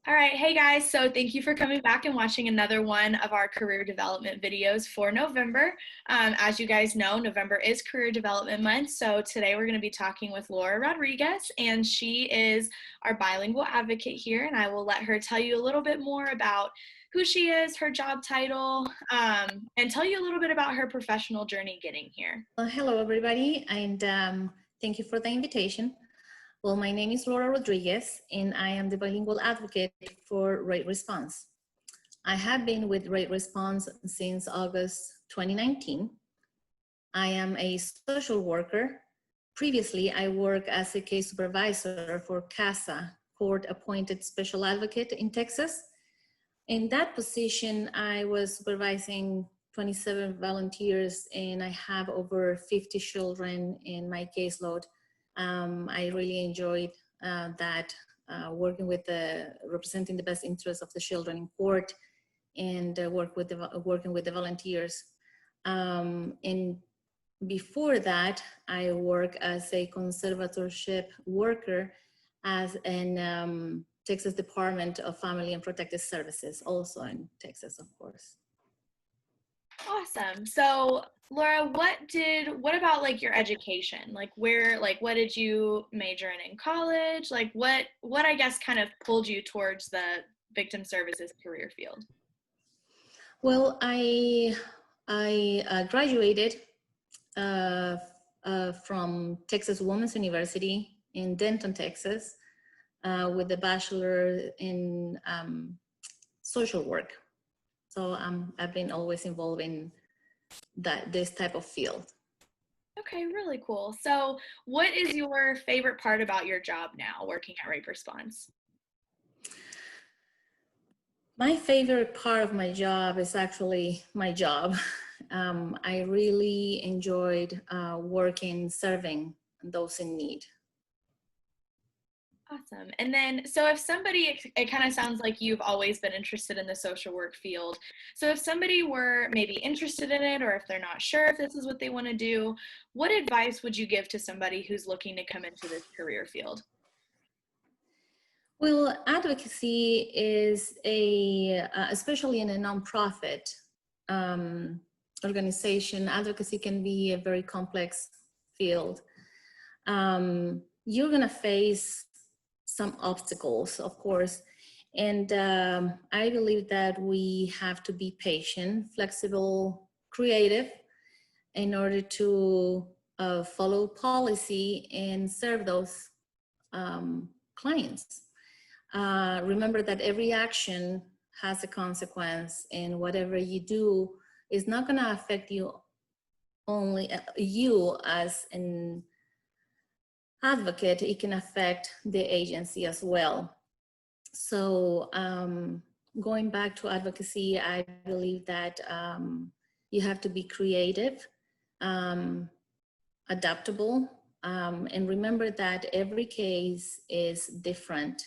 All right, hey guys, so thank you for coming back and watching another one of our career development videos for November. As you guys know, November is Career Development Month, so today we're going to be talking with Laura Rodriguez, and she is our bilingual advocate here, and I will let her tell you a little bit more about who she is, her job title, and tell you a little bit about her professional journey getting here. Hello, everybody, and thank you for the invitation. Well, my name is Laura Rodriguez, and I am the bilingual advocate for Rate Response. I have been with Rate Response since August 2019. I am a social worker. Previously, I worked as a case supervisor for CASA, Court Appointed Special Advocate in Texas. In that position, I was supervising 27 volunteers, and I have over 50 children in my caseload. I really enjoyed that, working with representing the best interests of the children in court, and working with the volunteers. And before that, I worked as a conservatorship worker as an Texas Department of Family and Protective Services, also in Texas, of course. Awesome. So, Laura, what about like your education? What did you major in college? What I guess kind of pulled you towards the victim services career field? Well, I graduated from Texas Women's University in Denton, Texas, with a bachelor in social work. So I've been always involved in this type of field. Okay, really cool. So what is your favorite part about your job now, working at Rape Response? My favorite part of my job is actually my job. I really enjoyed working, serving those in need. Awesome. And then, so if somebody, it kind of sounds like you've always been interested in the social work field. So if somebody were maybe interested in it, or if they're not sure if this is what they want to do, what advice would you give to somebody who's looking to come into this career field? Well, advocacy is especially in a nonprofit organization, advocacy can be a very complex field. You're going to face some obstacles, of course, and I believe that we have to be patient, flexible, creative in order to follow policy and serve those clients. Remember that every action has a consequence, and whatever you do is not going to affect you only you as an advocate, it can affect the agency as well. So going back to advocacy, I believe that you have to be creative, adaptable, and remember that every case is different.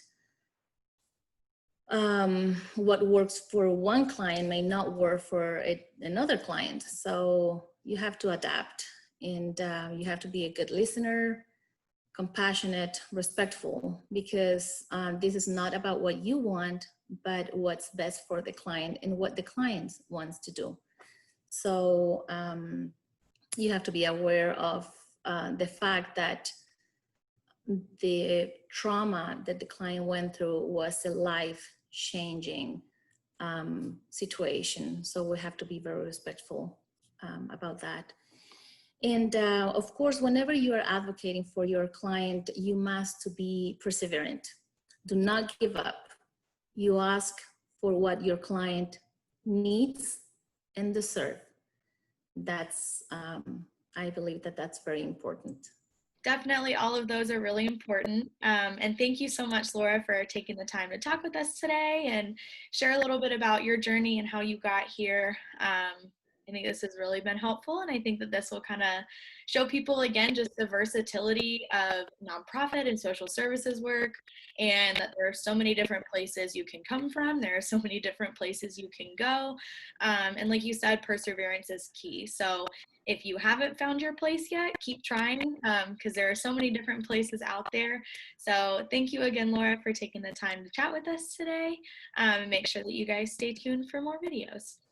What works for one client may not work for another client. So you have to adapt, and you have to be a good listener, compassionate, respectful, because this is not about what you want, but what's best for the client and what the client wants to do. So you have to be aware of the fact that the trauma that the client went through was a life-changing situation. So we have to be very respectful about that. And of course, whenever you are advocating for your client, you must be perseverant. Do not give up. You ask for what your client needs and deserve. That's, I believe that that's very important. Definitely, all of those are really important. And thank you so much, Laura, for taking the time to talk with us today and share a little bit about your journey and how you got here. I think this has really been helpful, and I think that this will kind of show people again just the versatility of nonprofit and social services work, and that there are so many different places you can come from. There are so many different places you can go, and like you said, perseverance is key. So if you haven't found your place yet, keep trying because there are so many different places out there. So thank you again, Laura, for taking the time to chat with us today. And make sure that you guys stay tuned for more videos.